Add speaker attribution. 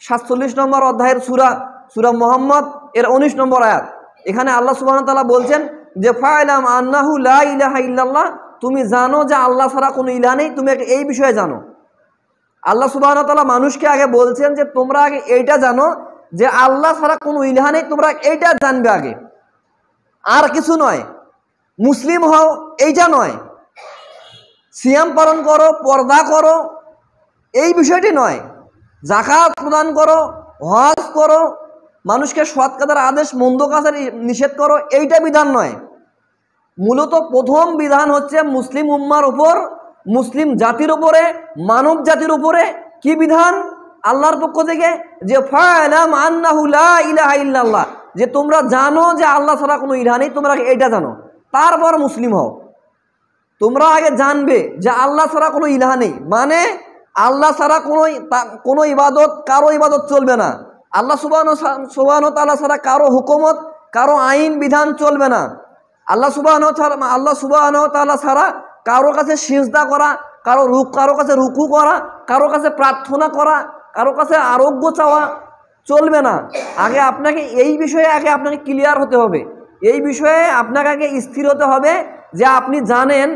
Speaker 1: 47 নম্বর অধ্যায়ের সূরা মুহাম্মদ এর 19 নম্বর আয়াত। এখানে আল্লাহ সুবহানাহু ওয়া তাআলা বলছেন যে ফা'লাম আন্নাহু লা ইলাহা ইল্লাল্লাহ, তুমি জানো যে আল্লাহ ছাড়া কোনো ইলাহ নেই, তুমি এই বিষয়ে জানো। আল্লাহ সুবহানাহু ওয়া তাআলা মানুষকে আগে বলছেন যে তোমরা আগে এইটা জানো যে আল্লাহ ছাড়া কোনো ইলাহ নেই, তোমরা এইটা জানবে আগে, আর কিছু নয়। মুসলিম হও এইটা নয়, সিয়াম পালন করো, পর্দা করো, এই বিষয়টি নয়। যাকাত প্রদান করো, হজ করো, মানুষকে সৎ কাজের আদেশ, মন্দ কাজের নিষেধ করো, এইটা বিধান নয়। মূলত প্রথম বিধান হচ্ছে মুসলিম উম্মার উপর, মুসলিম জাতির উপরে, মানব জাতির উপরে কি বিধান? আল্লাহর পক্ষ থেকে যে ফা'লাম আন্নাহু লা ইলাহা ইল্লাল্লাহ, যে তোমরা জানো যে আল্লাহ ছাড়া কোনো ইলাহ নেই, তোমরা এইটা জানো, তারপর মুসলিম হও। তোমরা আগে জানবে যে আল্লাহ ছাড়া কোনো ইলাহ নেই, মানে আল্লাহ ছাড়া কোনো ইবাদত, কারো ইবাদত চলবে না। আল্লাহ সুবহানাহু ওয়া তাআলা ছাড়া কারো হুকুমত, কারো আইন বিধান চলবে না। আল্লাহ সুবহানাহু ওয়া তাআলা ছাড়া কারো কাছে সিজদা করা, কারো কাছে রুকু করা, কারো কাছে প্রার্থনা করা, কারো কাছে আরোগ্য চাওয়া চলবে না। আগে আপনাকে এই বিষয়ে আপনাকে ক্লিয়ার হতে হবে, এই বিষয়ে আপনাকে আগে স্থির হতে হবে যে আপনি জানেন